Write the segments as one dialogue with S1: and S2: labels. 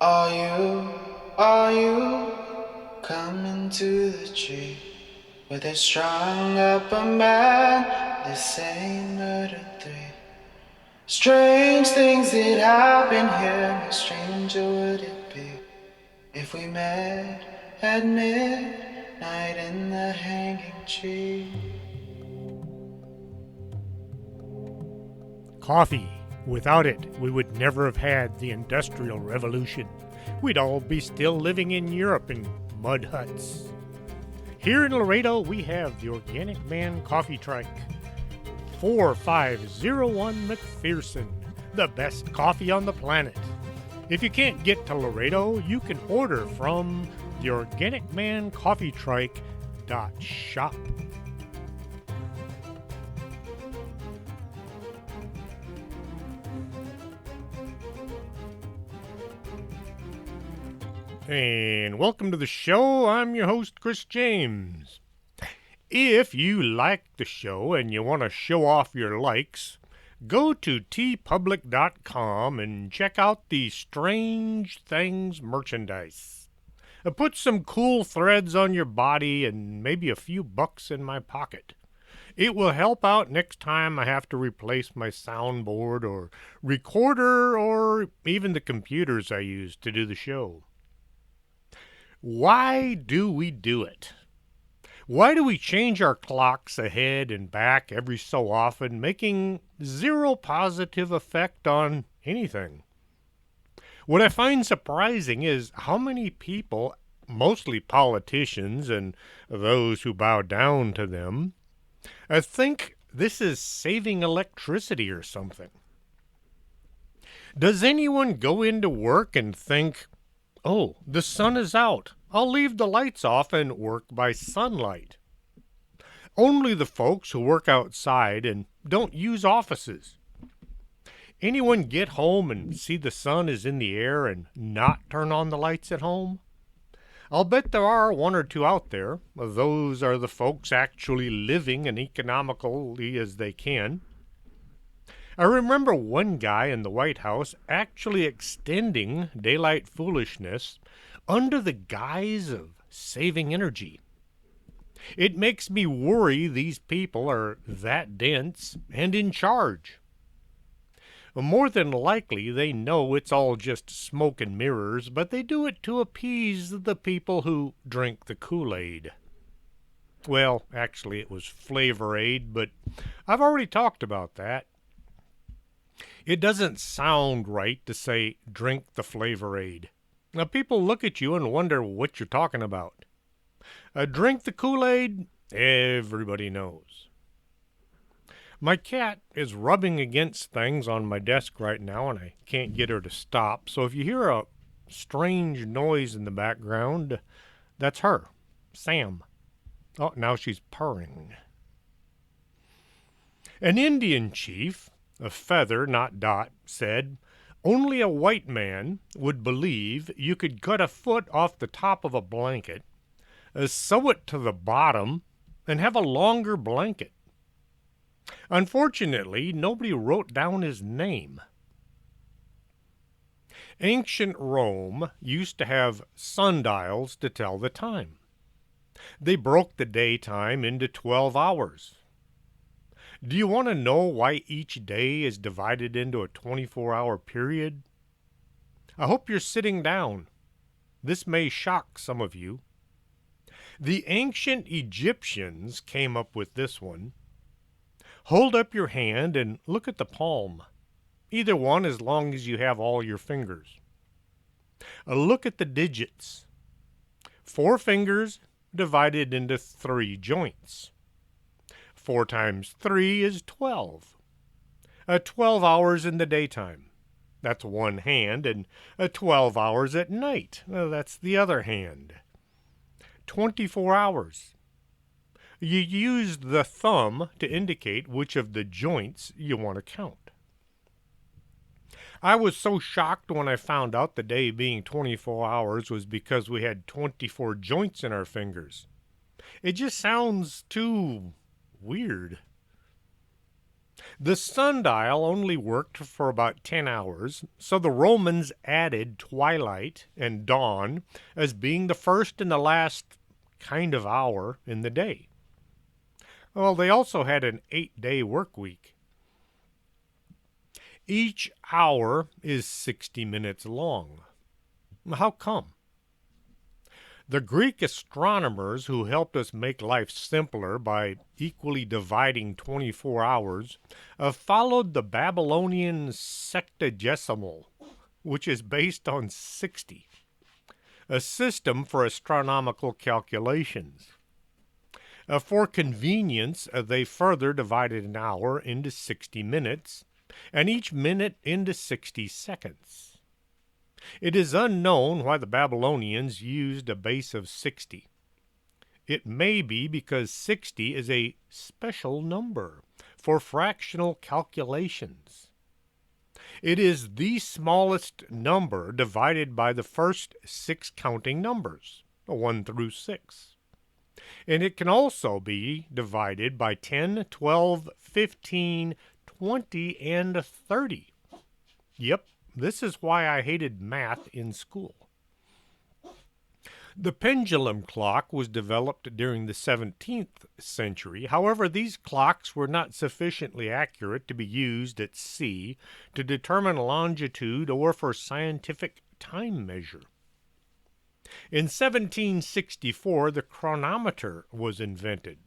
S1: Are you coming to the tree where they strung up a man? They say murder three. Strange things that happen here. How stranger would it be if we met at midnight in the hanging tree?
S2: Coffee. Without it, we would never have had the Industrial Revolution. We'd all be still living in Europe in mud huts. Here in Laredo, we have the Organic Man Coffee Trike. 4501 McPherson, the best coffee on the planet. If you can't get to Laredo, you can order from the Organic Man Coffee Trike.shop. And welcome to the show. I'm your host, Chris James. If you like the show and you want to show off your likes, go to tpublic.com and check out the Strange Things merchandise. Put some cool threads on your body and maybe a few bucks in my pocket. It will help out next time I have to replace my soundboard or recorder or even the computers I use to do the show. Why do we do it? Why do we change our clocks ahead and back every so often, making zero positive effect on anything? What I find surprising is how many people, mostly politicians and those who bow down to them, think this is saving electricity or something. Does anyone go into work and think, oh, the sun is out. I'll leave the lights off and work by sunlight. Only the folks who work outside and don't use offices. Anyone get home and see the sun is in the air and not turn on the lights at home? I'll bet there are one or two out there. Those are the folks actually living as economically as they can. I remember one guy in the White House actually extending daylight foolishness under the guise of saving energy. It makes me worry these people are that dense and in charge. More than likely, they know it's all just smoke and mirrors, but they do it to appease the people who drink the Kool-Aid. Well, actually, it was Flavor-Aid, but I've already talked about that. It doesn't sound right to say, drink the Flavor-Aid. Now, people look at you and wonder what you're talking about. Drink the Kool-Aid, everybody knows. My cat is rubbing against things on my desk right now, and I can't get her to stop. So if you hear a strange noise in the background, that's her, Sam. Oh, now she's purring. An Indian chief, a feather, not Dot, said, only a white man would believe you could cut a foot off the top of a blanket, sew it to the bottom, and have a longer blanket. Unfortunately, nobody wrote down his name. Ancient Rome used to have sundials to tell the time. They broke the daytime into 12 hours. Do you want to know why each day is divided into a 24-hour period? I hope you're sitting down. This may shock some of you. The ancient Egyptians came up with this one. Hold up your hand and look at the palm. Either one as long as you have all your fingers. Look at the digits. 4 fingers divided into 3 joints. 4 times 3 is 12. 12 hours in the daytime. That's one hand, and 12 hours at night. That's the other hand. 24 hours. You use the thumb to indicate which of the joints you want to count. I was so shocked when I found out the day being 24 hours was because we had 24 joints in our fingers. It just sounds too weird. The sundial only worked for about 10 hours, so the Romans added twilight and dawn as being the first and the last kind of hour in the day. Well, they also had an 8-day work week. Each hour is 60 minutes long. How come? The Greek astronomers who helped us make life simpler by equally dividing 24 hours followed the Babylonian sexagesimal, which is based on 60, a system for astronomical calculations. For convenience, they further divided an hour into 60 minutes, and each minute into 60 seconds. It is unknown why the Babylonians used a base of 60. It may be because 60 is a special number for fractional calculations. It is the smallest number divided by the first 6 counting numbers, 1 through 6. And it can also be divided by 10, 12, 15, 20, and 30. Yep. This is why I hated math in school. The pendulum clock was developed during the 17th century. However, these clocks were not sufficiently accurate to be used at sea to determine longitude or for scientific time measure. In 1764, the chronometer was invented.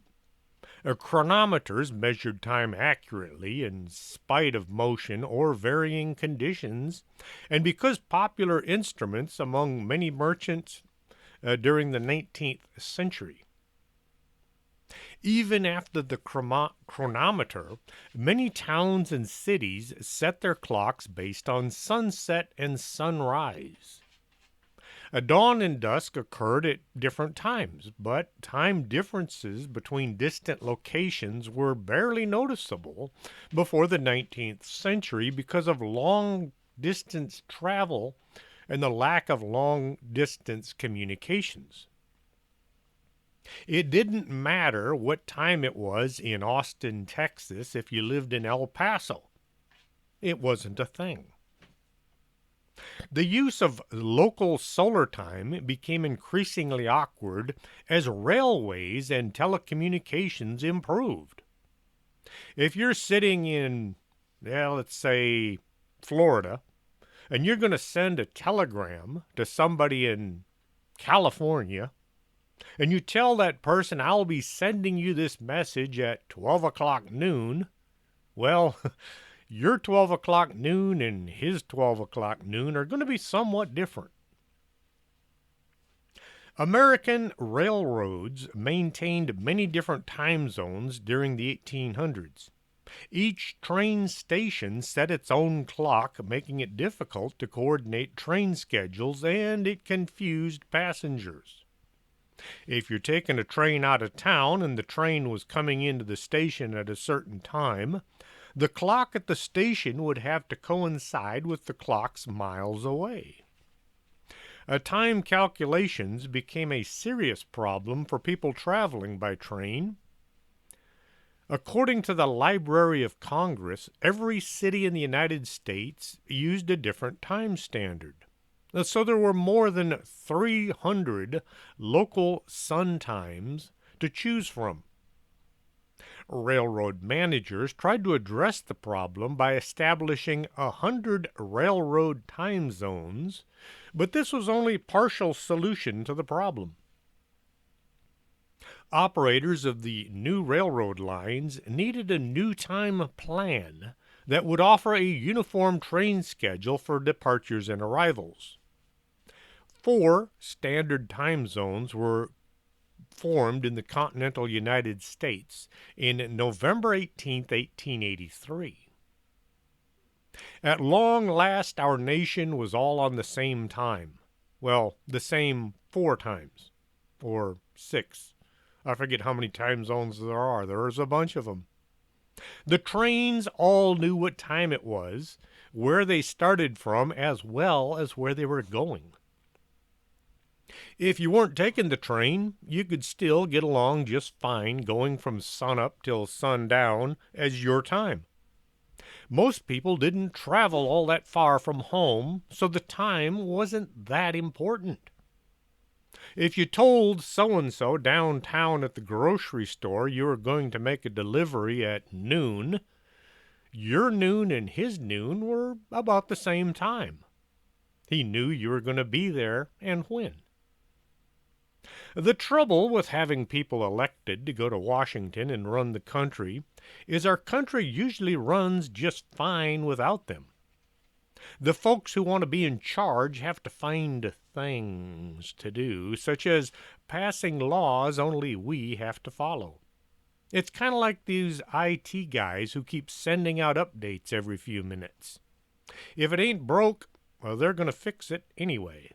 S2: Chronometers measured time accurately in spite of motion or varying conditions, and because popular instruments among many merchants during the 19th century. Even after the chronometer, many towns and cities set their clocks based on sunset and sunrise. Dawn and dusk occurred at different times, but time differences between distant locations were barely noticeable before the 19th century because of long-distance travel and the lack of long-distance communications. It didn't matter what time it was in Austin, Texas, if you lived in El Paso. It wasn't a thing. The use of local solar time became increasingly awkward as railways and telecommunications improved. If you're sitting in, let's say, Florida, and you're going to send a telegram to somebody in California, and you tell that person, I'll be sending you this message at 12 o'clock noon, well, your 12 o'clock noon and his 12 o'clock noon are going to be somewhat different. American railroads maintained many different time zones during the 1800s. Each train station set its own clock, making it difficult to coordinate train schedules, and it confused passengers. If you're taking a train out of town and the train was coming into the station at a certain time, the clock at the station would have to coincide with the clocks miles away. Time calculations became a serious problem for people traveling by train. According to the Library of Congress, every city in the United States used a different time standard. So there were more than 300 local sun times to choose from. Railroad managers tried to address the problem by establishing 100 railroad time zones, but this was only a partial solution to the problem. Operators of the new railroad lines needed a new time plan that would offer a uniform train schedule for departures and arrivals. 4 standard time zones were formed in the continental United States in November 18, 1883. At long last, our nation was all on the same time. Well, the same 4 times, or 6. I forget how many time zones there are. There's a bunch of them. The trains all knew what time it was, where they started from, as well as where they were going. If you weren't taking the train, you could still get along just fine going from sunup till sundown as your time. Most people didn't travel all that far from home, so the time wasn't that important. If you told so and so downtown at the grocery store you were going to make a delivery at noon, your noon and his noon were about the same time. He knew you were going to be there and when. The trouble with having people elected to go to Washington and run the country is our country usually runs just fine without them. The folks who want to be in charge have to find things to do, such as passing laws only we have to follow. It's kind of like these IT guys who keep sending out updates every few minutes. If it ain't broke, well, they're going to fix it anyway.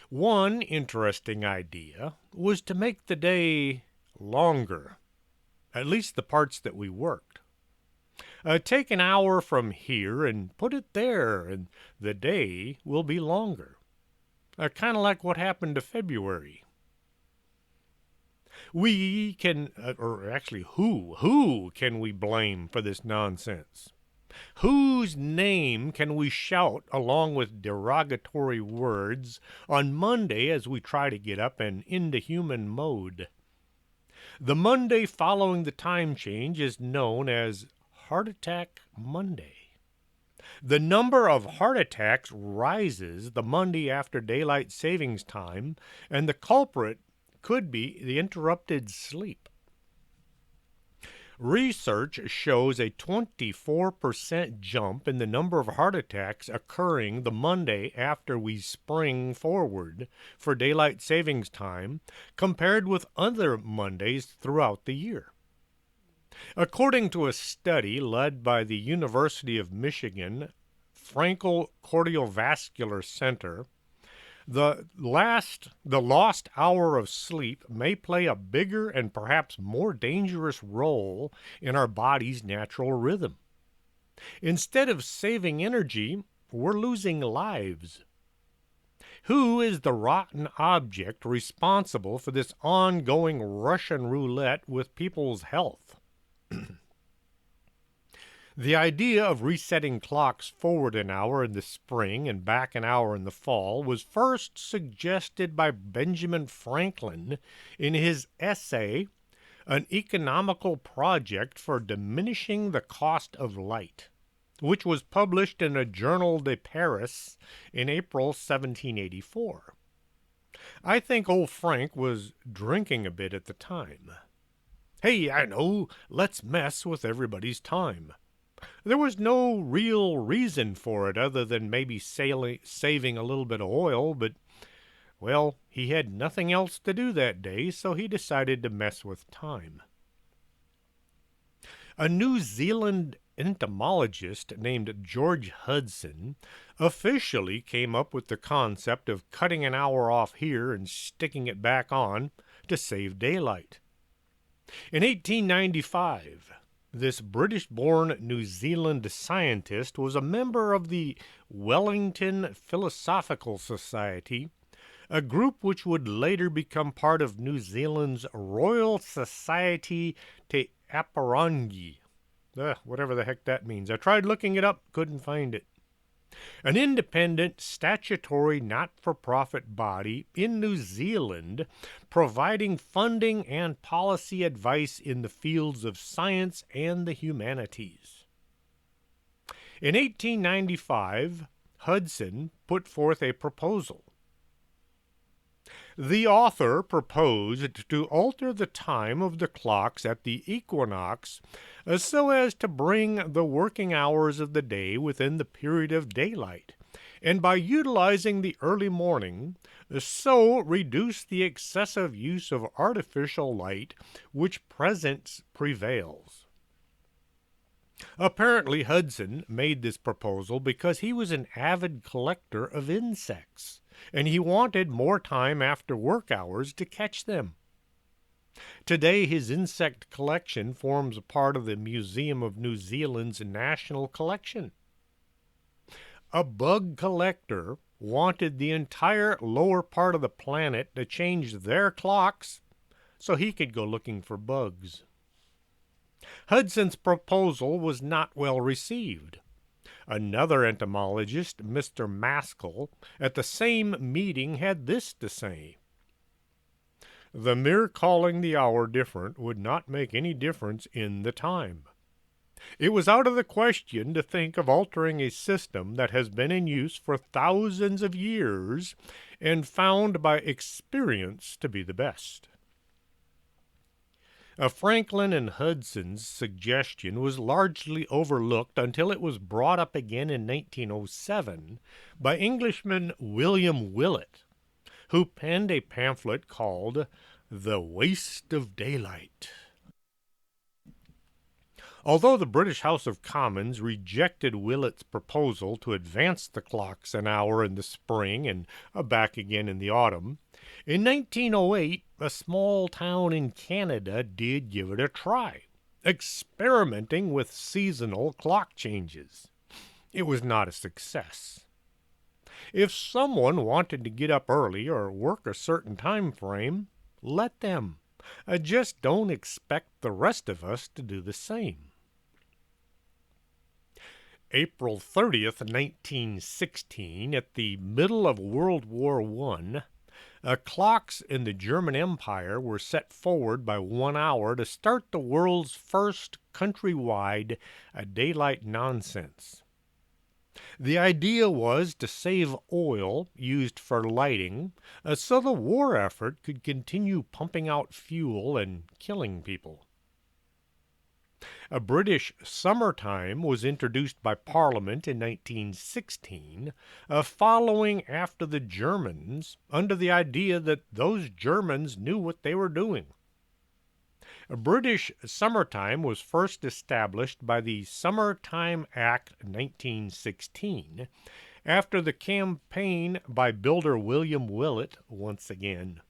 S2: One interesting idea was to make the day longer, at least the parts that we worked. Take an hour from here and put it there, and the day will be longer. Kind of like what happened to February. We can, or actually who can we blame for this nonsense? Whose name can we shout along with derogatory words on Monday as we try to get up and into human mode? The Monday following the time change is known as Heart Attack Monday. The number of heart attacks rises the Monday after daylight savings time, and the culprit could be the interrupted sleep. Research shows a 24% jump in the number of heart attacks occurring the Monday after we spring forward for daylight savings time compared with other Mondays throughout the year. According to a study led by the University of Michigan Frankel Cardiovascular Center, the lost hour of sleep may play a bigger and perhaps more dangerous role in our body's natural rhythm. Instead of saving energy, we're losing lives. Who is the rotten object responsible for this ongoing Russian roulette with people's health? The idea of resetting clocks forward an hour in the spring and back an hour in the fall was first suggested by Benjamin Franklin in his essay, An Economical Project for Diminishing the Cost of Light, which was published in a Journal de Paris in April 1784. I think old Frank was drinking a bit at the time. Hey, I know, let's mess with everybody's time. There was no real reason for it other than maybe saving a little bit of oil, but, well, he had nothing else to do that day, so he decided to mess with time. A New Zealand entomologist named George Hudson officially came up with the concept of cutting an hour off here and sticking it back on to save daylight. In 1895, this British-born New Zealand scientist was a member of the Wellington Philosophical Society, a group which would later become part of New Zealand's Royal Society Te Aparangi. Whatever the heck that means. I tried looking it up, couldn't find it. An independent, statutory, not-for-profit body in New Zealand providing funding and policy advice in the fields of science and the humanities. In 1895, Hudson put forth a proposal. The author proposed to alter the time of the clocks at the equinox so as to bring the working hours of the day within the period of daylight, and by utilizing the early morning, so reduce the excessive use of artificial light which present prevails. Apparently Hudson made this proposal because he was an avid collector of insects, and he wanted more time after work hours to catch them. Today, his insect collection forms a part of the Museum of New Zealand's national collection. A bug collector wanted the entire lower part of the planet to change their clocks so he could go looking for bugs. Hudson's proposal was not well received. Another entomologist, Mr. Maskell, at the same meeting had this to say: "The mere calling the hour different would not make any difference in the time. It was out of the question to think of altering a system that has been in use for thousands of years and found by experience to be the best." Franklin and Hudson's suggestion was largely overlooked until it was brought up again in 1907 by Englishman William Willett, who penned a pamphlet called The Waste of Daylight. Although the British House of Commons rejected Willett's proposal to advance the clocks an hour in the spring and back again in the autumn, in 1908 a small town in Canada did give it a try, experimenting with seasonal clock changes. It was not a success. If someone wanted to get up early or work a certain time frame, let them. Just don't expect the rest of us to do the same. April 30th, 1916, at the middle of World War I, clocks in the German Empire were set forward by 1 hour to start the world's first countrywide daylight nonsense. The idea was to save oil used for lighting so the war effort could continue pumping out fuel and killing people. A British summertime was introduced by Parliament in 1916, following after the Germans, under the idea that those Germans knew what they were doing. A British summertime was first established by the Summertime Act 1916, after the campaign by builder William Willett once again.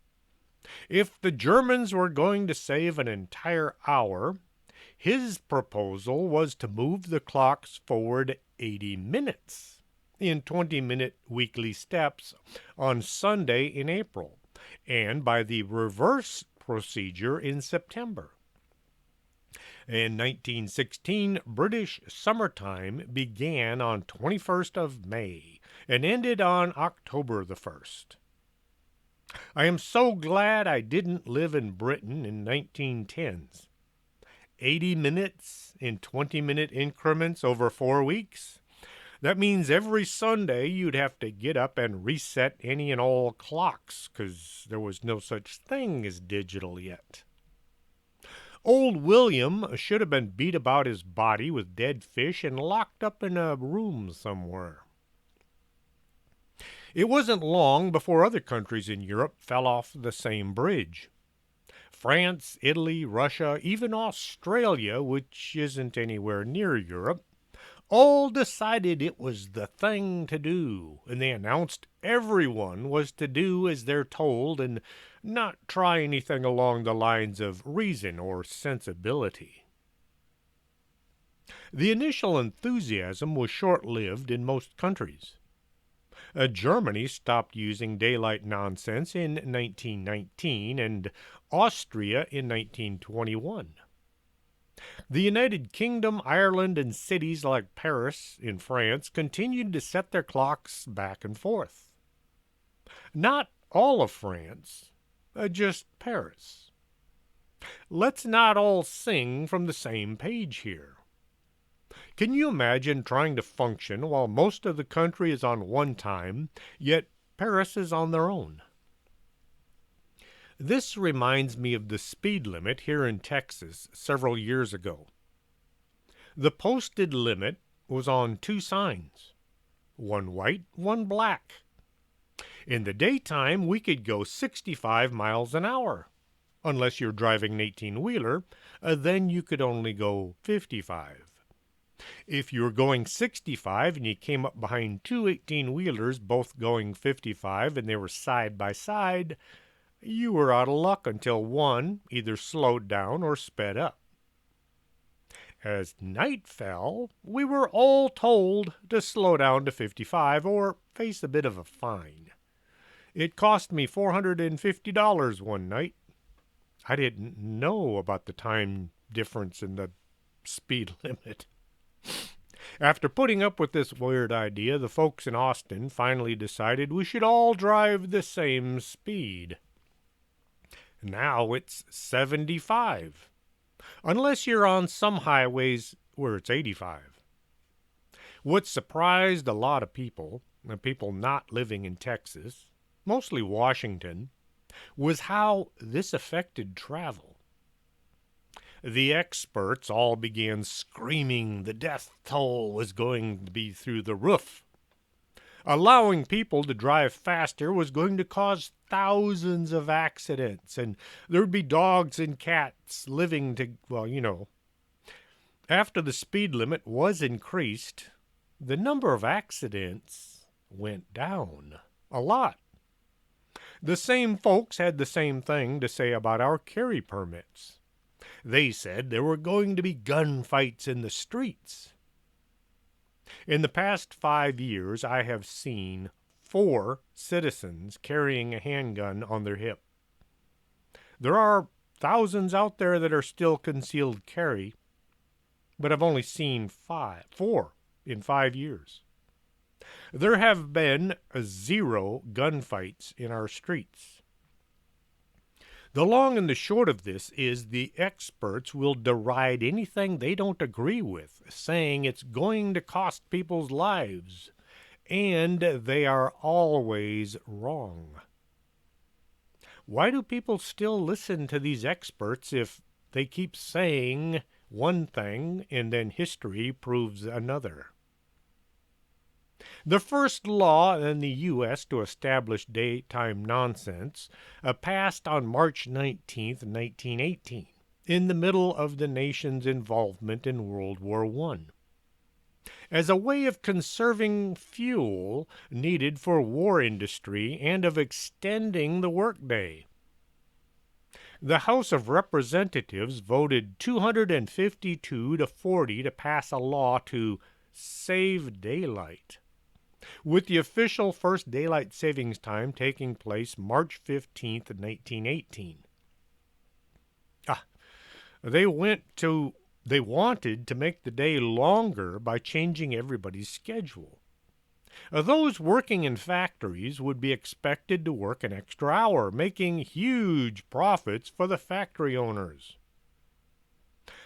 S2: If the Germans were going to save an entire hour, his proposal was to move the clocks forward 80 minutes in 20-minute weekly steps on Sunday in April, and by the reverse procedure in September. In 1916, British summertime began on 21st of May and ended on October the 1st. I am so glad I didn't live in Britain in 1910s. 80 minutes in 20-minute increments over 4 weeks? That means every Sunday you'd have to get up and reset any and all clocks, 'cause there was no such thing as digital yet. Old William should have been beat about his body with dead fish and locked up in a room somewhere. It wasn't long before other countries in Europe fell off the same bridge. France, Italy, Russia, even Australia, which isn't anywhere near Europe, all decided it was the thing to do, and they announced everyone was to do as they're told and not try anything along the lines of reason or sensibility. The initial enthusiasm was short-lived in most countries. Germany stopped using daylight nonsense in 1919 and Austria in 1921. The United Kingdom, Ireland, and cities like Paris in France continued to set their clocks back and forth. Not all of France, just Paris. Let's not all sing from the same page here. Can you imagine trying to function while most of the country is on one time, yet Paris is on their own? This reminds me of the speed limit here in Texas several years ago. The posted limit was on 2 signs, one white, one black. In the daytime, we could go 65 miles an hour. Unless you're driving an 18-wheeler, then you could only go 55. If you were going 65 and you came up behind 2 18-wheelers both going 55 and they were side by side, you were out of luck until one either slowed down or sped up. As night fell, we were all told to slow down to 55 or face a bit of a fine. It cost me $450 one night. I didn't know about the time difference in the speed limit. After putting up with this weird idea, the folks in Austin finally decided we should all drive the same speed. Now it's 75, unless you're on some highways where it's 85. What surprised a lot of people not living in Texas, mostly Washington, was how this affected travel. The experts all began screaming the death toll was going to be through the roof. Allowing people to drive faster was going to cause thousands of accidents, and there'd be dogs and cats living to, After the speed limit was increased, the number of accidents went down a lot. The same folks had the same thing to say about our carry permits. They said there were going to be gunfights in the streets. In the past 5 years, I have seen 4 citizens carrying a handgun on their hip. There are thousands out there that are still concealed carry, but I've only seen 4 in 5 years. There have been 0 gunfights in our streets. The long and the short of this is the experts will deride anything they don't agree with, saying it's going to cost people's lives, and they are always wrong. Why do people still listen to these experts if they keep saying one thing and then history proves another? The first law in the U.S. to establish daytime nonsense passed on March 19, 1918, in the middle of the nation's involvement in World War I, as a way of conserving fuel needed for war industry and of extending the workday. The House of Representatives voted 252 to 40 to pass a law to save daylight, with the official first daylight savings time taking place March 15, 1918. They wanted to make the day longer by changing everybody's schedule. Those working in factories would be expected to work an extra hour, making huge profits for the factory owners.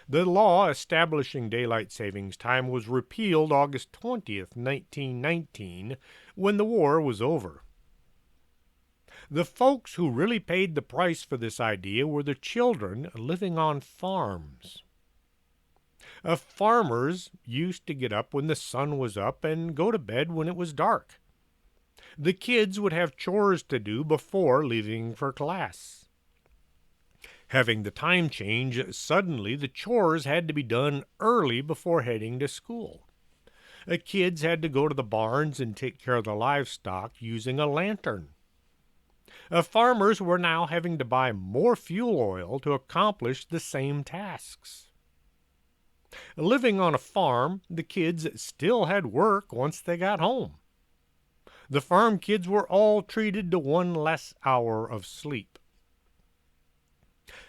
S2: The law establishing daylight savings time was repealed August 20th, 1919, when the war was over. The folks who really paid the price for this idea were the children living on farms. Farmers used to get up when the sun was up and go to bed when it was dark. The kids would have chores to do before leaving for class. Having the time change, suddenly the chores had to be done early before heading to school. The kids had to go to the barns and take care of the livestock using a lantern. Farmers were now having to buy more fuel oil to accomplish the same tasks. Living on a farm, the kids still had work once they got home. The farm kids were all treated to 1 less hour of sleep.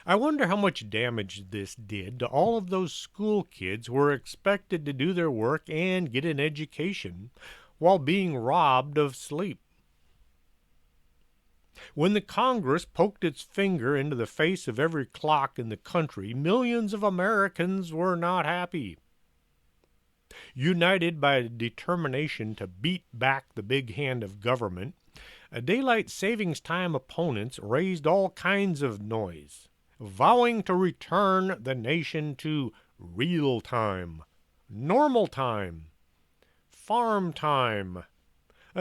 S2: I wonder how much damage this did to all of those school kids who were expected to do their work and get an education while being robbed of sleep. When the Congress poked its finger into the face of every clock in the country, millions of Americans were not happy. United by a determination to beat back the big hand of government, daylight savings time opponents raised all kinds of noise, vowing to return the nation to real time, normal time, farm time,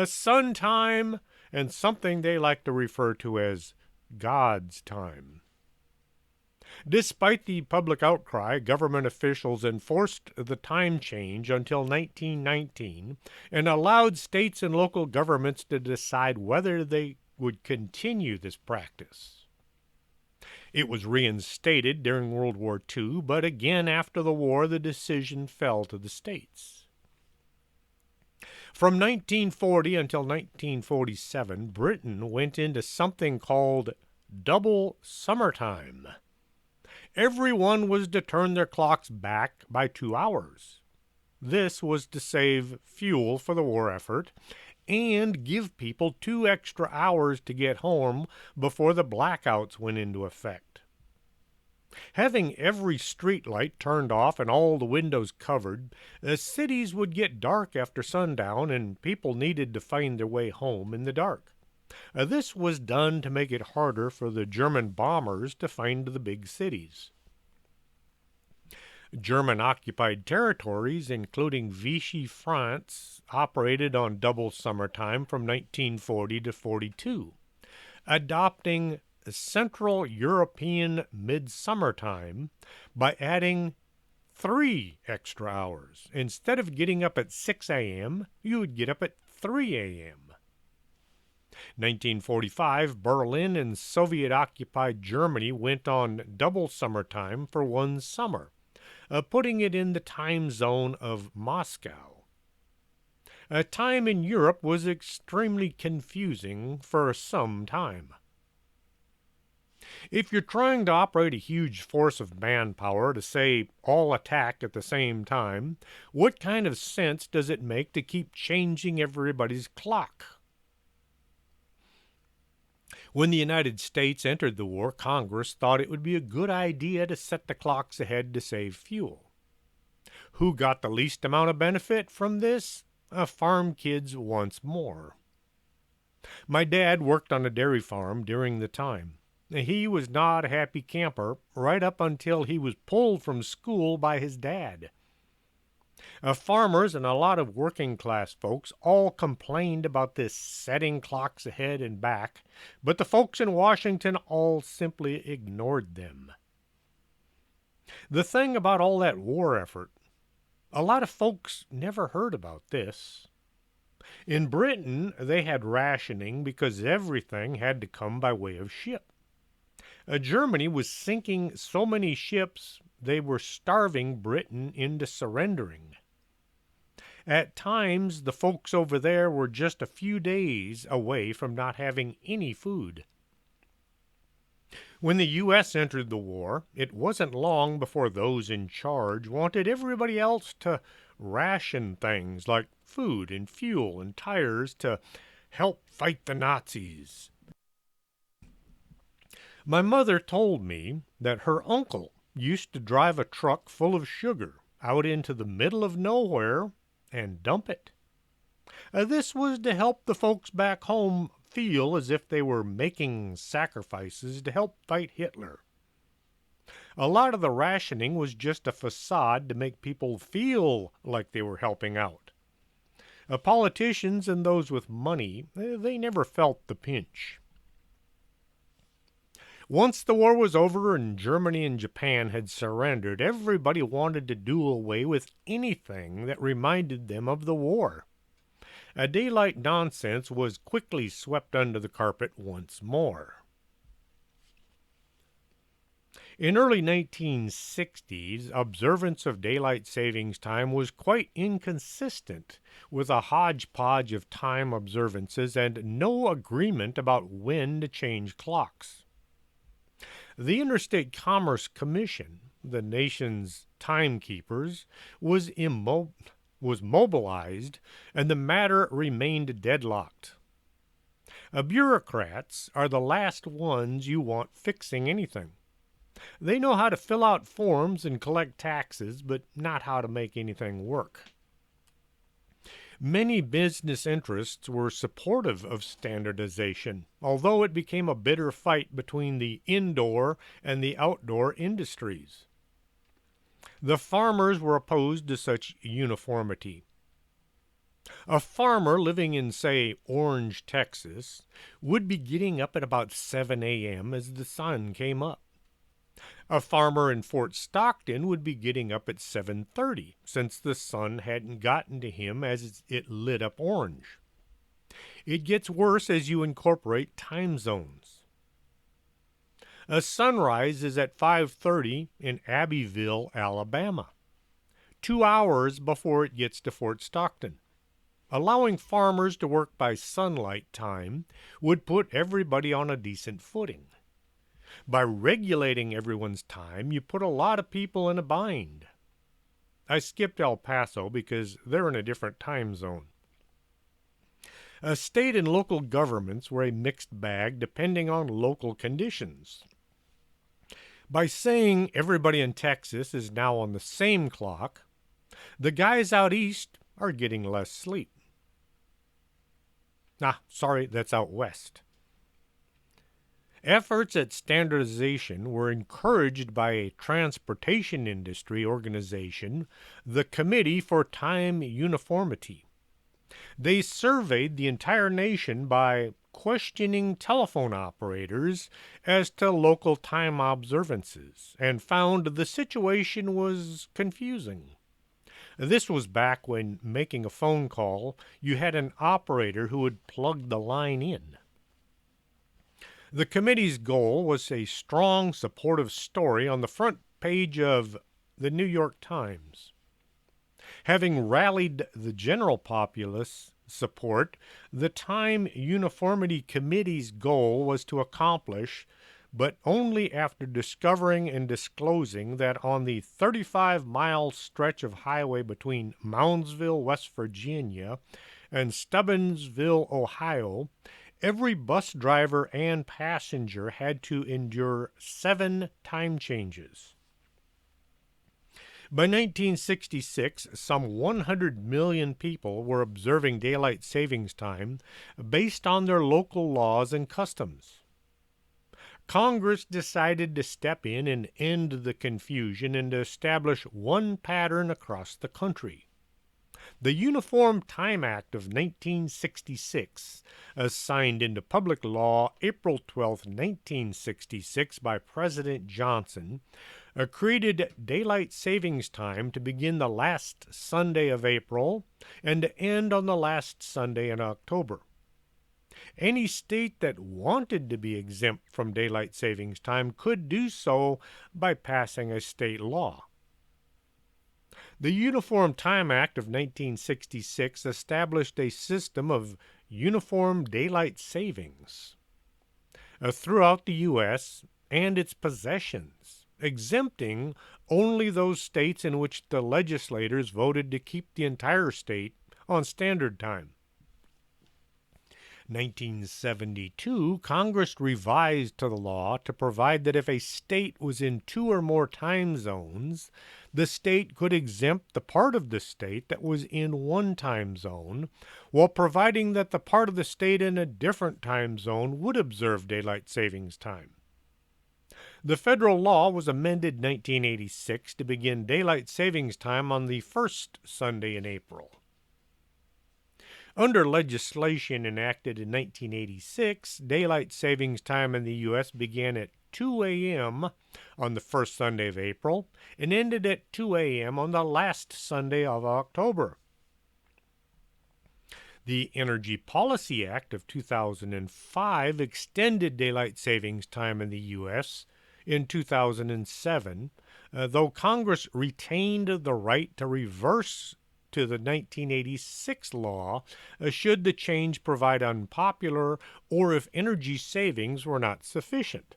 S2: sun time, and something they like to refer to as God's time. Despite the public outcry, government officials enforced the time change until 1919 and allowed states and local governments to decide whether they would continue this practice. It was reinstated during World War II, but again after the war the decision fell to the states. From 1940 until 1947, Britain went into something called double summertime. Everyone was to turn their clocks back by 2 hours. This was to save fuel for the war effort and give people 2 extra hours to get home before the blackouts went into effect. Having every street light turned off and all the windows covered, the cities would get dark after sundown and people needed to find their way home in the dark. This was done to make it harder for the German bombers to find the big cities. German-occupied territories, including Vichy France, operated on double summertime from 1940 to 42, adopting Central European midsummer time by adding 3 extra hours. Instead of getting up at 6 a.m., you would get up at 3 a.m. 1945, Berlin and Soviet-occupied Germany went on double summertime for one summer, putting it in the time zone of Moscow. Time in Europe was extremely confusing for some time. If you're trying to operate a huge force of manpower to, say, all attack at the same time, what kind of sense does it make to keep changing everybody's clock? When the United States entered the war, Congress thought it would be a good idea to set the clocks ahead to save fuel. Who got the least amount of benefit from this? Farm kids once more. My dad worked on a dairy farm during the time. He was not a happy camper right up until he was pulled from school by his dad. Farmers and a lot of working class folks all complained about this setting clocks ahead and back, but the folks in Washington all simply ignored them. The thing about all that war effort, a lot of folks never heard about this. In Britain, they had rationing because everything had to come by way of ship. Germany was sinking so many ships they were starving Britain into surrendering. At times, the folks over there were just a few days away from not having any food. When the U.S. entered the war, it wasn't long before those in charge wanted everybody else to ration things like food and fuel and tires to help fight the Nazis. My mother told me that her uncle used to drive a truck full of sugar out into the middle of nowhere and dump it. This was to help the folks back home feel as if they were making sacrifices to help fight Hitler. A lot of the rationing was just a facade to make people feel like they were helping out. Politicians and those with money, they never felt the pinch. Once the war was over and Germany and Japan had surrendered, everybody wanted to do away with anything that reminded them of the war. Daylight nonsense was quickly swept under the carpet once more. In early 1960s, observance of daylight savings time was quite inconsistent, with a hodgepodge of time observances and no agreement about when to change clocks. The Interstate Commerce Commission, the nation's timekeepers, was mobilized, and the matter remained deadlocked. Bureaucrats are the last ones you want fixing anything. They know how to fill out forms and collect taxes, but not how to make anything work. Many business interests were supportive of standardization, although it became a bitter fight between the indoor and the outdoor industries. The farmers were opposed to such uniformity. A farmer living in, say, Orange, Texas, would be getting up at about 7 a.m. as the sun came up. A farmer in Fort Stockton would be getting up at 7:30, since the sun hadn't gotten to him as it lit up Orange. It gets worse as you incorporate time zones. A sunrise is at 5:30 in Abbeville, Alabama, 2 hours before it gets to Fort Stockton. Allowing farmers to work by sunlight time would put everybody on a decent footing. By regulating everyone's time, you put a lot of people in a bind. I skipped El Paso because they're in a different time zone. State and local governments were a mixed bag depending on local conditions. By saying everybody in Texas is now on the same clock, the guys out east are getting less sleep. Sorry, that's out west. Efforts at standardization were encouraged by a transportation industry organization, the Committee for Time Uniformity. They surveyed the entire nation by questioning telephone operators as to local time observances and found the situation was confusing. This was back when making a phone call, you had an operator who would plug the line in. The committee's goal was a strong, supportive story on the front page of the New York Times. Having rallied the general populace support, the Time Uniformity Committee's goal was to accomplish, but only after discovering and disclosing that on the 35-mile stretch of highway between Moundsville, West Virginia, and Steubenville, Ohio, every bus driver and passenger had to endure 7 time changes. By 1966, some 100 million people were observing daylight savings time based on their local laws and customs. Congress decided to step in and end the confusion and to establish one pattern across the country. The Uniform Time Act of 1966, signed into public law April 12, 1966 by President Johnson, created daylight savings time to begin the last Sunday of April and to end on the last Sunday in October. Any state that wanted to be exempt from daylight savings time could do so by passing a state law. The Uniform Time Act of 1966 established a system of uniform daylight savings throughout the U.S. and its possessions, exempting only those states in which the legislators voted to keep the entire state on standard time. 1972, Congress revised to the law to provide that if a state was in 2 or more time zones, the state could exempt the part of the state that was in one time zone, while providing that the part of the state in a different time zone would observe daylight savings time. The federal law was amended in 1986 to begin daylight savings time on the first Sunday in April. Under legislation enacted in 1986, daylight savings time in the U.S. began at 2 a.m. on the first Sunday of April and ended at 2 a.m. on the last Sunday of October. The Energy Policy Act of 2005 extended daylight savings time in the U.S. in 2007, though Congress retained the right to reverse to the 1986 law should the change provide unpopular or if energy savings were not sufficient.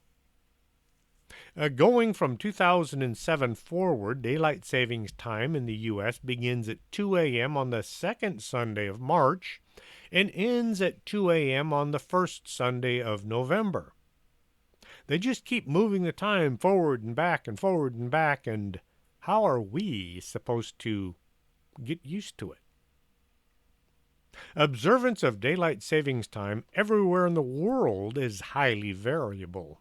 S2: Going from 2007 forward, daylight savings time in the U.S. begins at 2 a.m. on the second Sunday of March and ends at 2 a.m. on the first Sunday of November. They just keep moving the time forward and back and forward and back, and how are we supposed to get used to it? Observance of daylight savings time everywhere in the world is highly variable.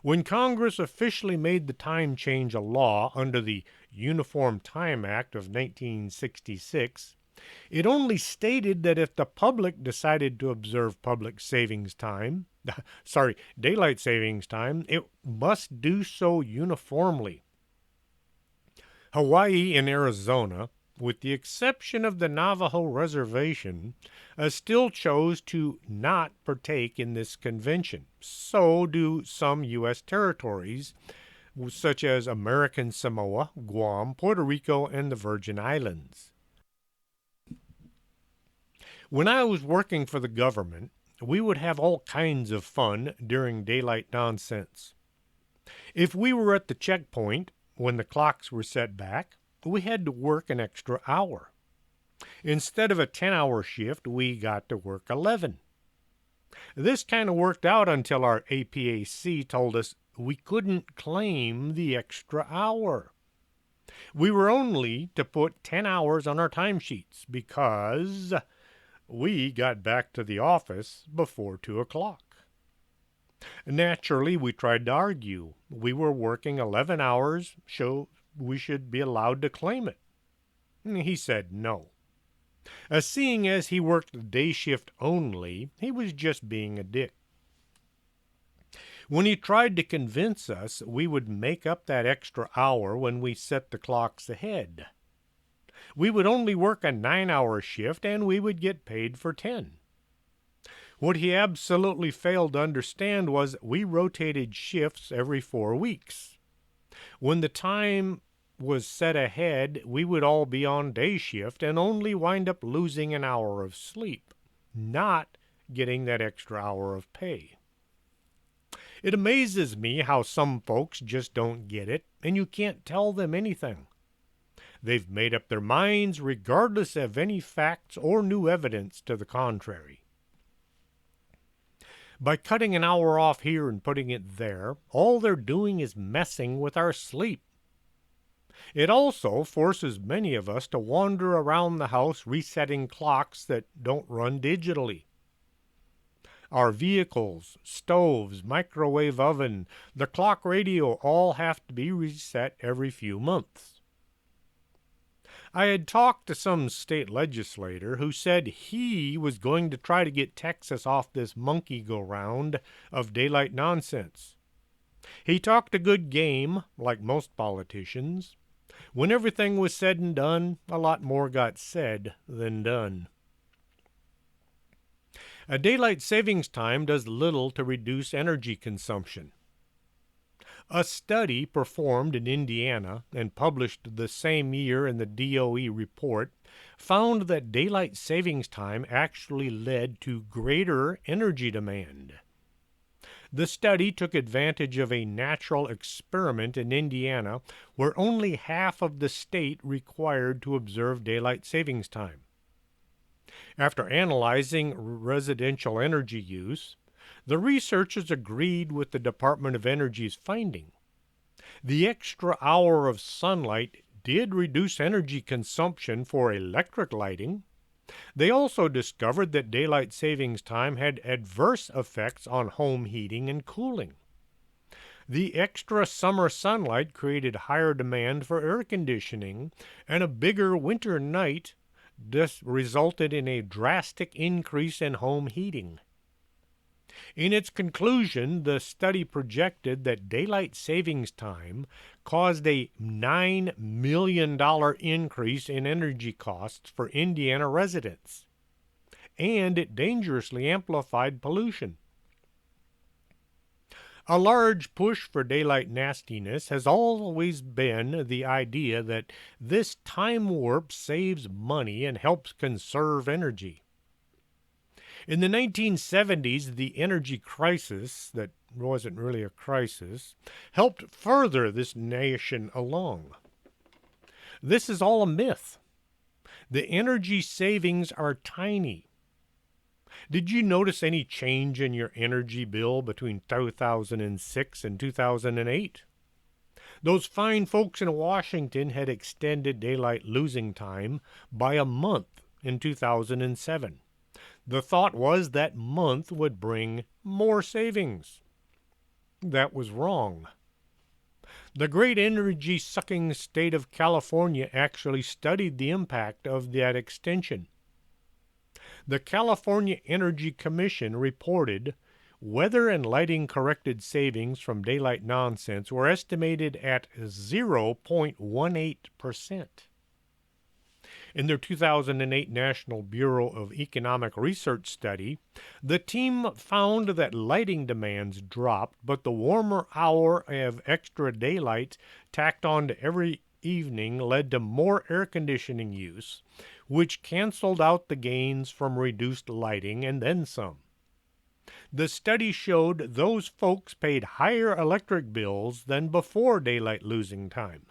S2: When Congress officially made the time change a law under the Uniform Time Act of 1966, it only stated that if the public decided to observe daylight savings time, it must do so uniformly. Hawaii and Arizona, with the exception of the Navajo Reservation, still chose to not partake in this convention. So do some U.S. territories, such as American Samoa, Guam, Puerto Rico, and the Virgin Islands. When I was working for the government, we would have all kinds of fun during daylight nonsense. If we were at the checkpoint when the clocks were set back, we had to work an extra hour. Instead of a 10-hour shift, we got to work 11. This kind of worked out until our APAC told us we couldn't claim the extra hour. We were only to put 10 hours on our timesheets because we got back to the office before 2 o'clock. Naturally, we tried to argue. We were working 11 hours, so we should be allowed to claim it. He said no. Seeing as he worked the day shift only, he was just being a dick. When he tried to convince us we would make up that extra hour when we set the clocks ahead. We would only work a 9-hour shift and we would get paid for 10. What he absolutely failed to understand was we rotated shifts every 4 weeks. When the time was set ahead, we would all be on day shift and only wind up losing an hour of sleep, not getting that extra hour of pay. It amazes me how some folks just don't get it, and you can't tell them anything. They've made up their minds regardless of any facts or new evidence to the contrary. By cutting an hour off here and putting it there, all they're doing is messing with our sleep. It also forces many of us to wander around the house resetting clocks that don't run digitally. Our vehicles, stoves, microwave oven, the clock radio all have to be reset every few months. I had talked to some state legislator who said he was going to try to get Texas off this monkey go-round of daylight nonsense. He talked a good game, like most politicians. When everything was said and done, a lot more got said than done. A daylight savings time does little to reduce energy consumption. A study performed in Indiana and published the same year in the DOE report found that daylight savings time actually led to greater energy demand. The study took advantage of a natural experiment in Indiana where only half of the state required to observe daylight savings time. After analyzing residential energy use, the researchers agreed with the Department of Energy's finding. The extra hour of sunlight did reduce energy consumption for electric lighting. They also discovered that daylight savings time had adverse effects on home heating and cooling. The extra summer sunlight created higher demand for air conditioning, and a bigger winter night resulted in a drastic increase in home heating. In its conclusion, the study projected that daylight savings time caused a $9 million increase in energy costs for Indiana residents, and it dangerously amplified pollution. A large push for daylight nastiness has always been the idea that this time warp saves money and helps conserve energy. In the 1970s, the energy crisis, that wasn't really a crisis, helped further this nation along. This is all a myth. The energy savings are tiny. Did you notice any change in your energy bill between 2006 and 2008? Those fine folks in Washington had extended daylight losing time by a month in 2007. The thought was that month would bring more savings. That was wrong. The great energy-sucking state of California actually studied the impact of that extension. The California Energy Commission reported weather and lighting-corrected savings from daylight nonsense were estimated at 0.18%. In their 2008 National Bureau of Economic Research study, the team found that lighting demands dropped, but the warmer hour of extra daylight tacked on to every evening led to more air conditioning use, which canceled out the gains from reduced lighting and then some. The study showed those folks paid higher electric bills than before daylight losing time.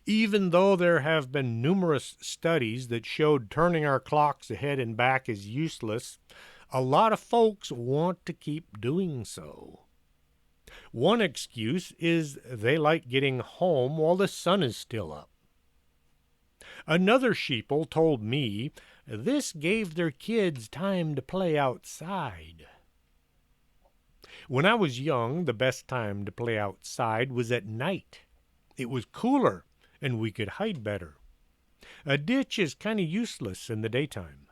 S2: Even though there have been numerous studies that showed turning our clocks ahead and back is useless, a lot of folks want to keep doing so. One excuse is they like getting home while the sun is still up. Another sheeple told me this gave their kids time to play outside. When I was young, the best time to play outside was at night. It was cooler, and we could hide better. A ditch is kind of useless in the daytime.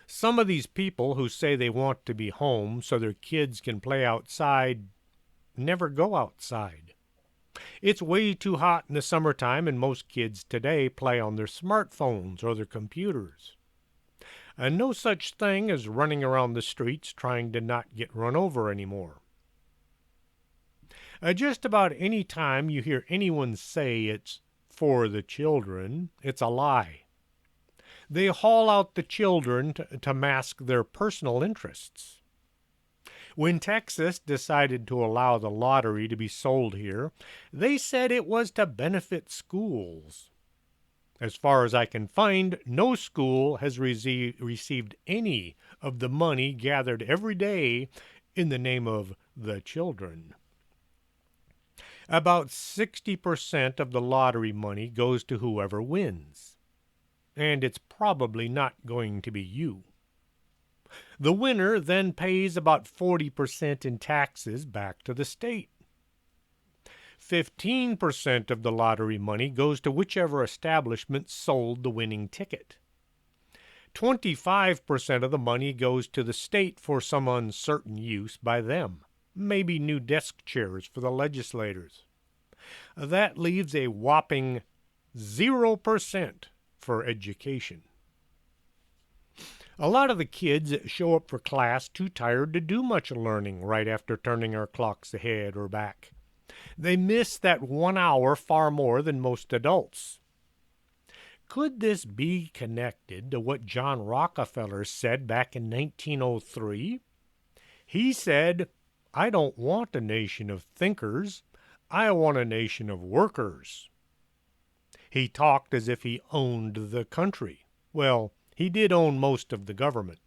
S2: Some of these people who say they want to be home so their kids can play outside never go outside. It's way too hot in the summertime, and most kids today play on their smartphones or their computers. And no such thing as running around the streets trying to not get run over anymore. Just about any time you hear anyone say it's for the children, it's a lie. They haul out the children to mask their personal interests. When Texas decided to allow the lottery to be sold here, they said it was to benefit schools. As far as I can find, no school has received any of the money gathered every day in the name of the children. About 60% of the lottery money goes to whoever wins. And it's probably not going to be you. The winner then pays about 40% in taxes back to the state. 15% of the lottery money goes to whichever establishment sold the winning ticket. 25% of the money goes to the state for some uncertain use by them, maybe new desk chairs for the legislators. That leaves a whopping 0% for education. A lot of the kids show up for class too tired to do much learning right after turning our clocks ahead or back. They miss that 1 hour far more than most adults. Could this be connected to what John Rockefeller said back in 1903? He said, "I don't want a nation of thinkers. I want a nation of workers." He talked as if he owned the country. Well, he did own most of the government.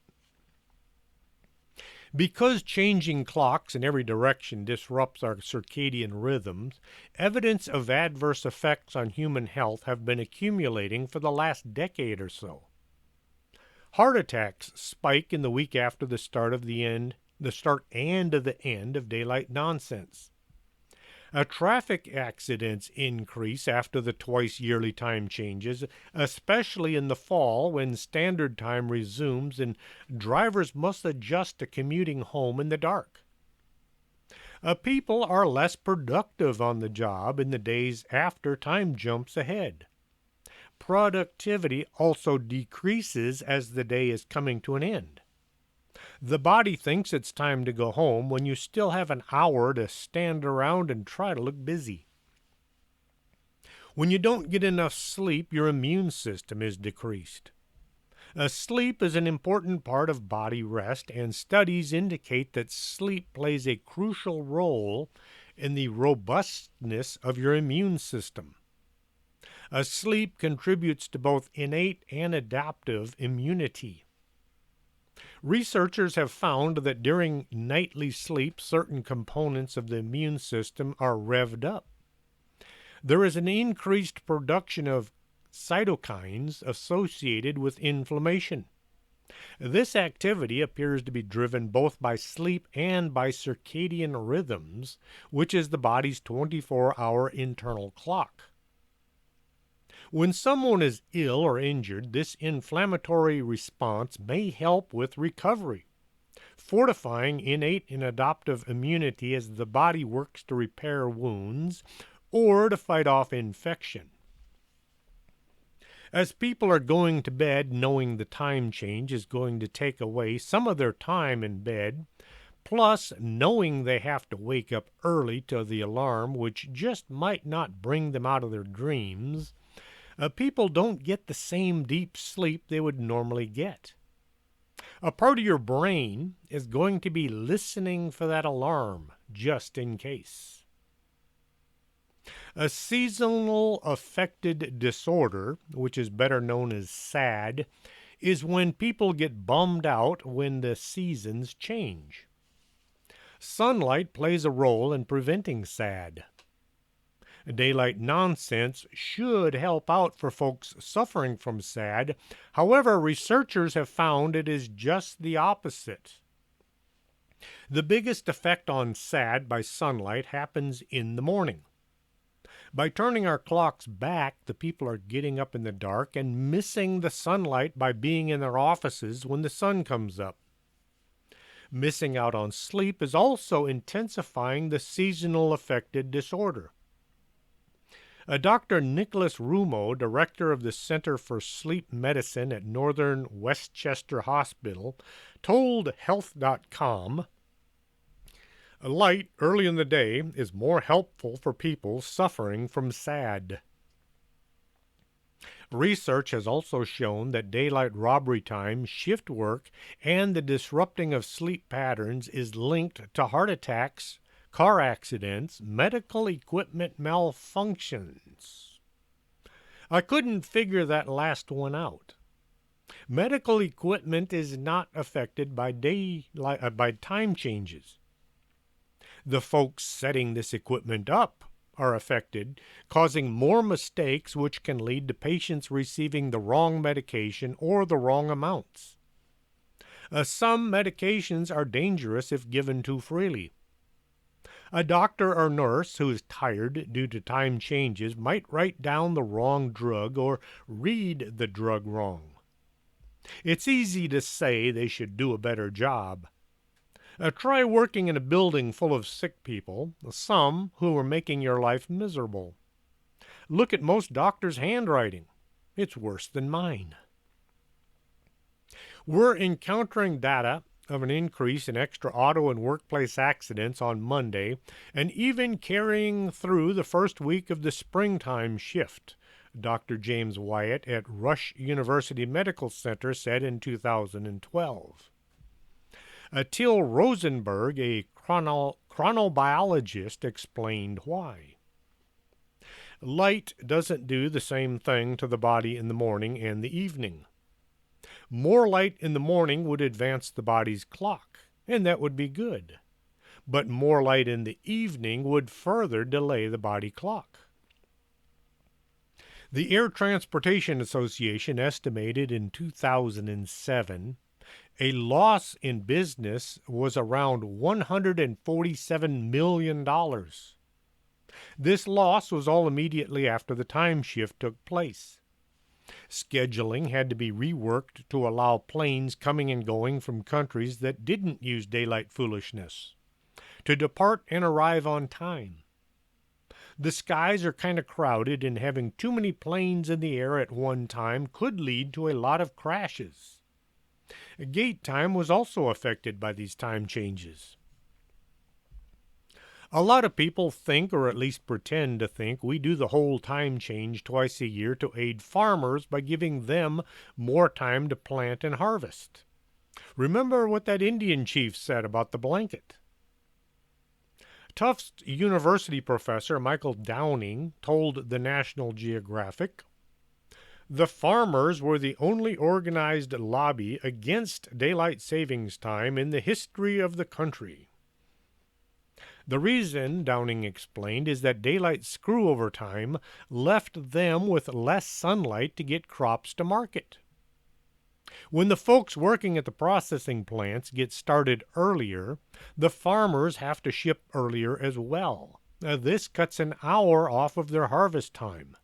S2: Because changing clocks in every direction disrupts our circadian rhythms, evidence of adverse effects on human health have been accumulating for the last decade or so. Heart attacks spike in the week after the start and the end of daylight nonsense. Traffic accidents increase after the twice-yearly time changes, especially in the fall when standard time resumes and drivers must adjust to commuting home in the dark. People are less productive on the job in the days after time jumps ahead. Productivity also decreases as the day is coming to an end. The body thinks it's time to go home when you still have an hour to stand around and try to look busy. When you don't get enough sleep, your immune system is decreased. Sleep is an important part of body rest, and studies indicate that sleep plays a crucial role in the robustness of your immune system. Sleep contributes to both innate and adaptive immunity. Researchers have found that during nightly sleep, certain components of the immune system are revved up. There is an increased production of cytokines associated with inflammation. This activity appears to be driven both by sleep and by circadian rhythms, which is the body's 24-hour internal clock. When someone is ill or injured, this inflammatory response may help with recovery, fortifying innate and adaptive immunity as the body works to repair wounds or to fight off infection. As people are going to bed knowing the time change is going to take away some of their time in bed, plus knowing they have to wake up early to the alarm, which just might not bring them out of their dreams, people don't get the same deep sleep they would normally get. A part of your brain is going to be listening for that alarm just in case. A seasonal affected disorder, which is better known as SAD, is when people get bummed out when the seasons change. Sunlight plays a role in preventing SAD. Daylight nonsense should help out for folks suffering from SAD. However, researchers have found it is just the opposite. The biggest effect on SAD by sunlight happens in the morning. By turning our clocks back, the people are getting up in the dark and missing the sunlight by being in their offices when the sun comes up. Missing out on sleep is also intensifying the seasonal affected disorder. Dr. Nicholas Rumo, director of the Center for Sleep Medicine at Northern Westchester Hospital, told Health.com, light early in the day is more helpful for people suffering from SAD. Research has also shown that daylight robbery time, shift work, and the disrupting of sleep patterns is linked to heart attacks, car accidents, medical equipment malfunctions. I couldn't figure that last one out. Medical equipment is not affected by time changes. The folks setting this equipment up are affected, causing more mistakes which can lead to patients receiving the wrong medication or the wrong amounts. Some medications are dangerous if given too freely. A doctor or nurse who is tired due to time changes might write down the wrong drug or read the drug wrong. It's easy to say they should do a better job. Try working in a building full of sick people, some who are making your life miserable. Look at most doctors' handwriting. It's worse than mine. We're encountering data of an increase in extra auto and workplace accidents on Monday, and even carrying through the first week of the springtime shift, Dr. James Wyatt at Rush University Medical Center said in 2012. Till Rosenberg, a chronobiologist, explained why. Light doesn't do the same thing to the body in the morning and the evening. More light in the morning would advance the body's clock, and that would be good. But more light in the evening would further delay the body clock. The Air Transportation Association estimated in 2007 a loss in business was around $147 million. This loss was all immediately after the time shift took place. Scheduling had to be reworked to allow planes coming and going from countries that didn't use daylight foolishness to depart and arrive on time. The skies are kind of crowded, and having too many planes in the air at one time could lead to a lot of crashes. Gate time was also affected by these time changes. A lot of people think, or at least pretend to think, we do the whole time change twice a year to aid farmers by giving them more time to plant and harvest. Remember what that Indian chief said about the blanket. Tufts University professor Michael Downing told the National Geographic, "The farmers were the only organized lobby against daylight savings time in the history of the country." The reason, Downing explained, is that daylight screw-over time left them with less sunlight to get crops to market. When the folks working at the processing plants get started earlier, the farmers have to ship earlier as well. This cuts an hour off of their harvest time.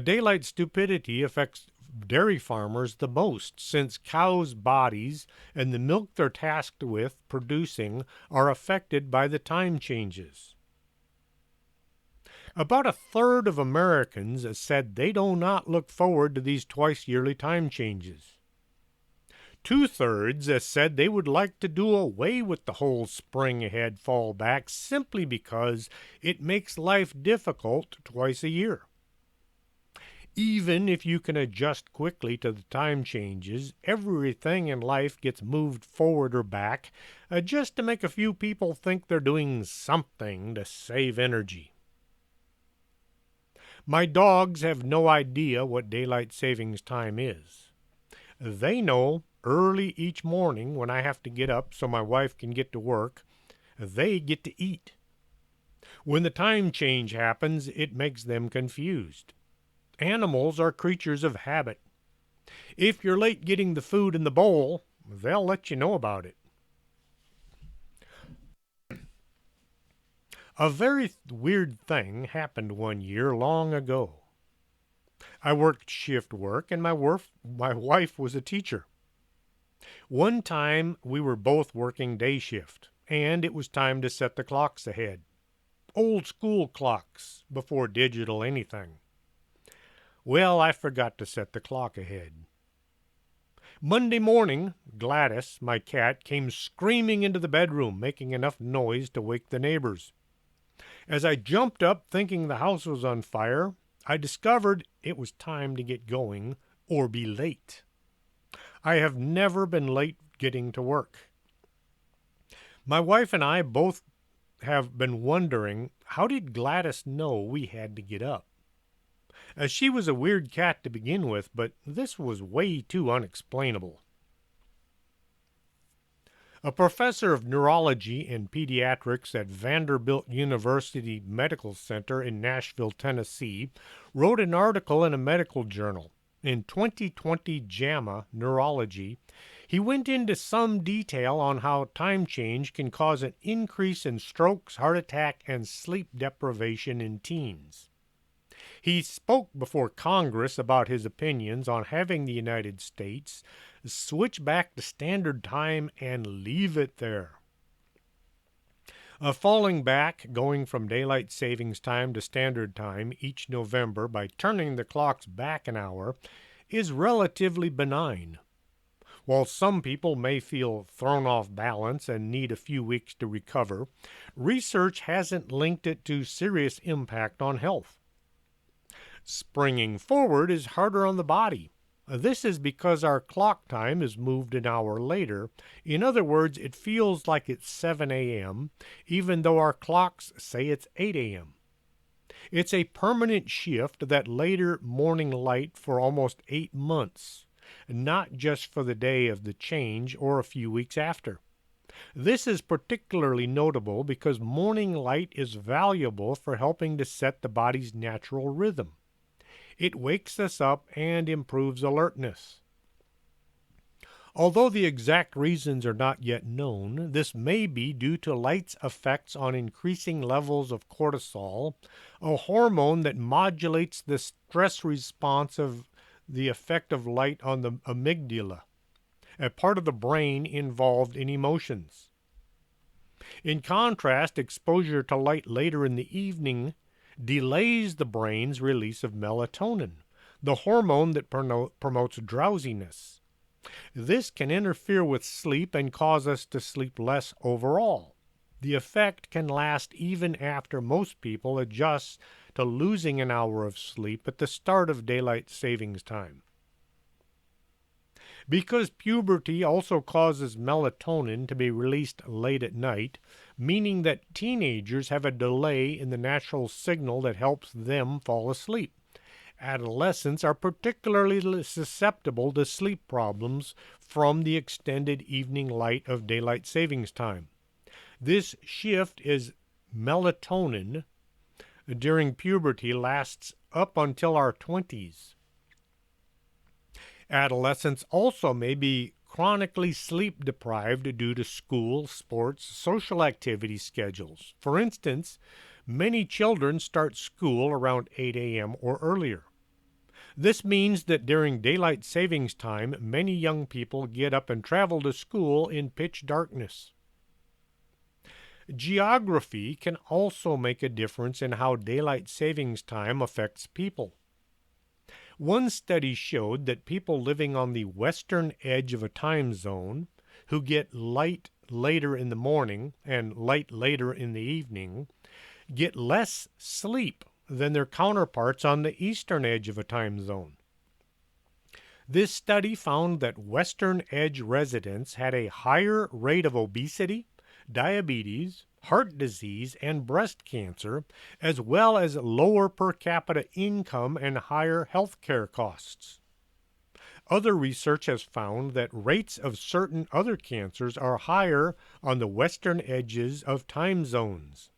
S2: Daylight stupidity affects dairy farmers the most, since cows' bodies and the milk they're tasked with producing are affected by the time changes. About a third of Americans said they do not look forward to these twice-yearly time changes. 2/3 said they would like to do away with the whole spring ahead fall back simply because it makes life difficult twice a year. Even if you can adjust quickly to the time changes, everything in life gets moved forward or back just to make a few people think they're doing something to save energy. My dogs have no idea what daylight savings time is. They know early each morning when I have to get up so my wife can get to work, they get to eat. When the time change happens, it makes them confused. Animals are creatures of habit. If you're late getting the food in the bowl, they'll let you know about it. A very weird thing happened one year long ago. I worked shift work and my wife was a teacher. One time we were both working day shift, and it was time to set the clocks ahead. Old school clocks before digital anything. Well, I forgot to set the clock ahead. Monday morning, Gladys, my cat, came screaming into the bedroom, making enough noise to wake the neighbors. As I jumped up thinking the house was on fire, I discovered it was time to get going or be late. I have never been late getting to work. My wife and I both have been wondering, how did Gladys know we had to get up? She was a weird cat to begin with, but this was way too unexplainable. A professor of neurology and pediatrics at Vanderbilt University Medical Center in Nashville, Tennessee, wrote an article in a medical journal. In 2020 JAMA Neurology, he went into some detail on how time change can cause an increase in strokes, heart attack, and sleep deprivation in teens. He spoke before Congress about his opinions on having the United States switch back to standard time and leave it there. Falling back, going from daylight savings time to standard time each November by turning the clocks back an hour is relatively benign. While some people may feel thrown off balance and need a few weeks to recover, research hasn't linked it to serious impact on health. Springing forward is harder on the body. This is because our clock time is moved an hour later. In other words, it feels like it's 7 a.m., even though our clocks say it's 8 a.m. It's a permanent shift, that later morning light for almost 8 months, not just for the day of the change or a few weeks after. This is particularly notable because morning light is valuable for helping to set the body's natural rhythm. It wakes us up and improves alertness. Although the exact reasons are not yet known, this may be due to light's effects on increasing levels of cortisol, a hormone that modulates the stress response of the effect of light on the amygdala, a part of the brain involved in emotions. In contrast, exposure to light later in the evening delays the brain's release of melatonin, the hormone that promotes drowsiness. This can interfere with sleep and cause us to sleep less overall. The effect can last even after most people adjust to losing an hour of sleep at the start of daylight savings time. Because puberty also causes melatonin to be released late at night, meaning that teenagers have a delay in the natural signal that helps them fall asleep. Adolescents are particularly susceptible to sleep problems from the extended evening light of daylight savings time. This shift is melatonin during puberty lasts up until our 20s. Adolescents also may be chronically sleep deprived due to school, sports, social activity schedules. For instance, many children start school around 8 a.m. or earlier. This means that during daylight savings time, many young people get up and travel to school in pitch darkness. Geography can also make a difference in how daylight savings time affects people. One study showed that people living on the western edge of a time zone, who get light later in the morning and light later in the evening, get less sleep than their counterparts on the eastern edge of a time zone. This study found that Western Edge residents had a higher rate of obesity, diabetes, heart disease, and breast cancer, as well as lower per capita income and higher health care costs. Other research has found that rates of certain other cancers are higher on the western edges of time zones.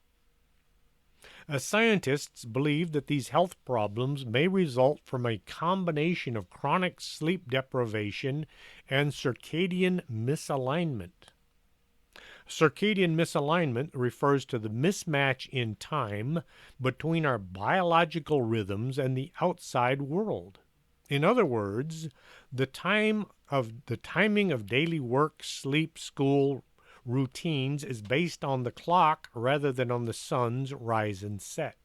S2: Scientists believe that these health problems may result from a combination of chronic sleep deprivation and circadian misalignment. Circadian misalignment refers to the mismatch in time between our biological rhythms and the outside world. In other words, the timing of daily work, sleep, school routines is based on the clock rather than on the sun's rise and set.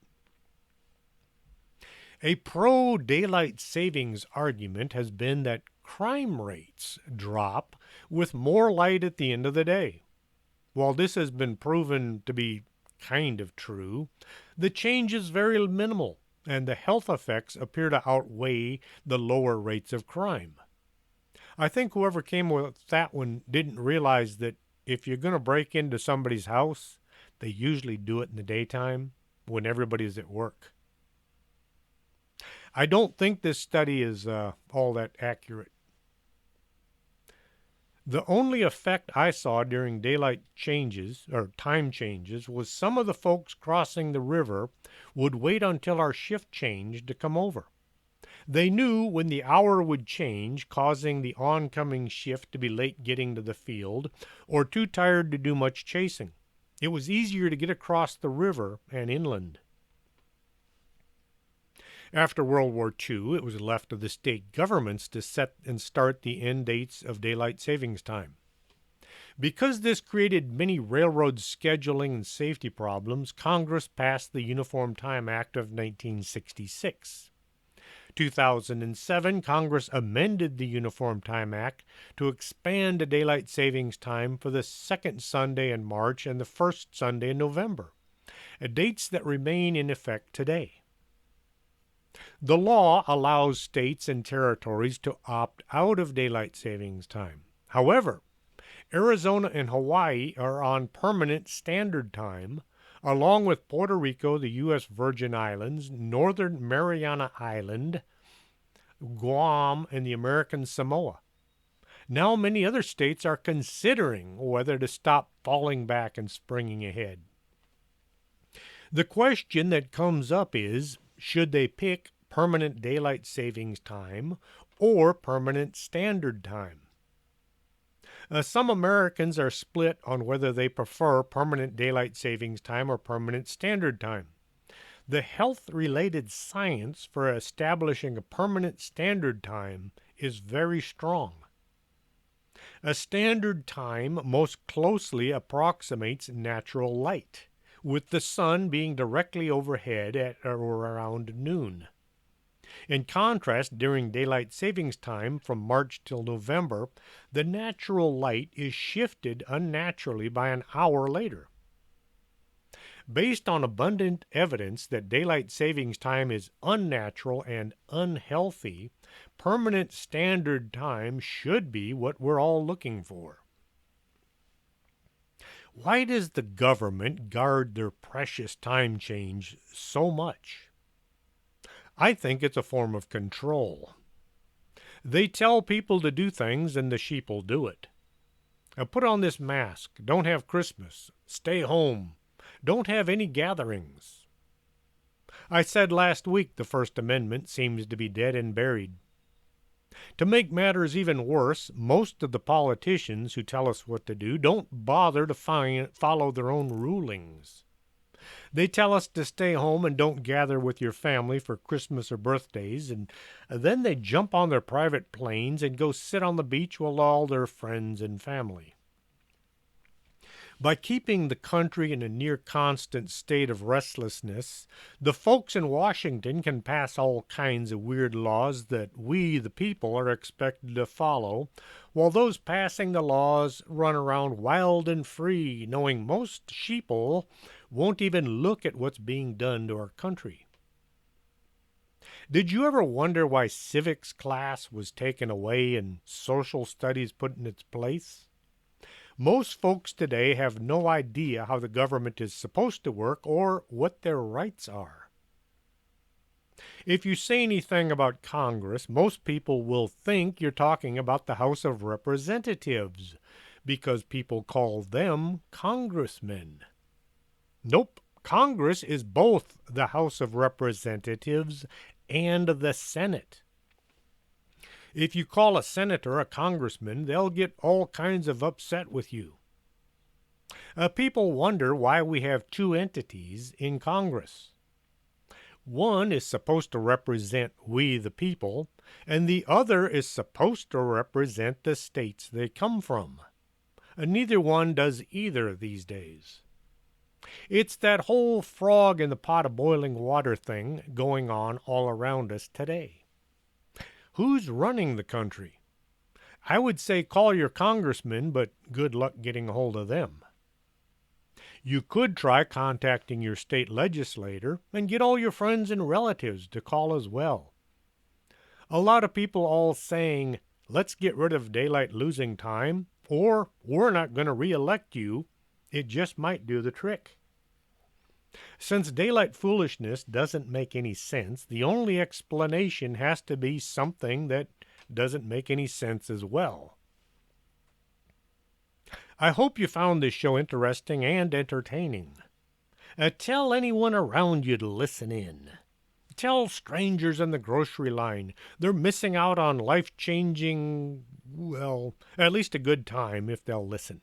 S2: A pro-daylight savings argument has been that crime rates drop with more light at the end of the day. While this has been proven to be kind of true, the change is very minimal, and the health effects appear to outweigh the lower rates of crime. I think whoever came with that one didn't realize that if you're going to break into somebody's house, they usually do it in the daytime when everybody's at work. I don't think this study is all that accurate. The only effect I saw during daylight changes, or time changes, was some of the folks crossing the river would wait until our shift changed to come over. They knew when the hour would change, causing the oncoming shift to be late getting to the field or too tired to do much chasing. It was easier to get across the river and inland. After World War II, it was left to the state governments to set and start the end dates of daylight savings time. Because this created many railroad scheduling and safety problems, Congress passed the Uniform Time Act of 1966. 2007, Congress amended the Uniform Time Act to expand the daylight savings time for the second Sunday in March and the first Sunday in November, dates that remain in effect today. The law allows states and territories to opt out of daylight savings time. However, Arizona and Hawaii are on permanent standard time, along with Puerto Rico, the U.S. Virgin Islands, Northern Mariana Island, Guam, and the American Samoa. Now many other states are considering whether to stop falling back and springing ahead. The question that comes up is, should they pick permanent daylight savings time or permanent standard time? Some Americans are split on whether they prefer permanent daylight savings time or permanent standard time. The health-related science for establishing a permanent standard time is very strong. A standard time most closely approximates natural light, with the sun being directly overhead at or around noon. In contrast, during daylight savings time from March till November, the natural light is shifted unnaturally by an hour later. Based on abundant evidence that daylight savings time is unnatural and unhealthy, permanent standard time should be what we're all looking for. Why does the government guard their precious time change so much? I think it's a form of control. They tell people to do things and the sheep will do it. Put on this mask, don't have Christmas, stay home, don't have any gatherings. I said last week the First Amendment seems to be dead and buried. To make matters even worse, most of the politicians who tell us what to do don't bother to follow their own rulings. They tell us to stay home and don't gather with your family for Christmas or birthdays, and then they jump on their private planes and go sit on the beach with all their friends and family. By keeping the country in a near constant state of restlessness, the folks in Washington can pass all kinds of weird laws that we, the people, are expected to follow, while those passing the laws run around wild and free, knowing most sheeple won't even look at what's being done to our country. Did you ever wonder why civics class was taken away and social studies put in its place? Most folks today have no idea how the government is supposed to work or what their rights are. If you say anything about Congress, most people will think you're talking about the House of Representatives because people call them congressmen. Nope, Congress is both the House of Representatives and the Senate. If you call a senator a congressman, they'll get all kinds of upset with you. People wonder why we have two entities in Congress. One is supposed to represent we the people, and the other is supposed to represent the states they come from. Neither one does either these days. It's that whole frog in the pot of boiling water thing going on all around us today. Who's running the country? I would say call your congressman, but good luck getting a hold of them. You could try contacting your state legislator and get all your friends and relatives to call as well. A lot of people all saying, let's get rid of daylight losing time, or we're not going to re-elect you. It just might do the trick. Since daylight foolishness doesn't make any sense, the only explanation has to be something that doesn't make any sense as well. I hope you found this show interesting and entertaining. Tell anyone around you to listen in. Tell strangers in the grocery line they're missing out on life-changing, well, at least a good time if they'll listen.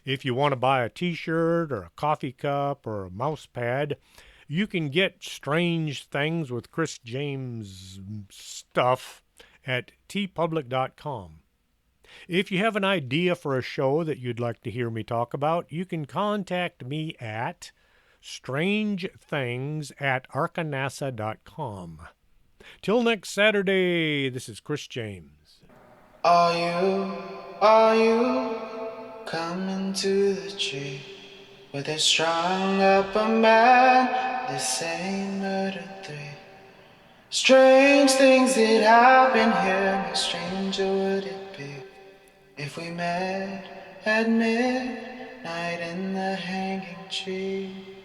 S2: If you want to buy a t-shirt or a coffee cup or a mouse pad, you can get Strange Things with Chris James stuff at tpublic.com. If you have an idea for a show that you'd like to hear me talk about, you can contact me at strangethings@arkanasa.com. Till next Saturday, this is Chris James.
S1: Are you coming to the tree where they strung up a man? They say murder three. Strange things that happen here, no stranger would it be if we met at midnight in the hanging tree.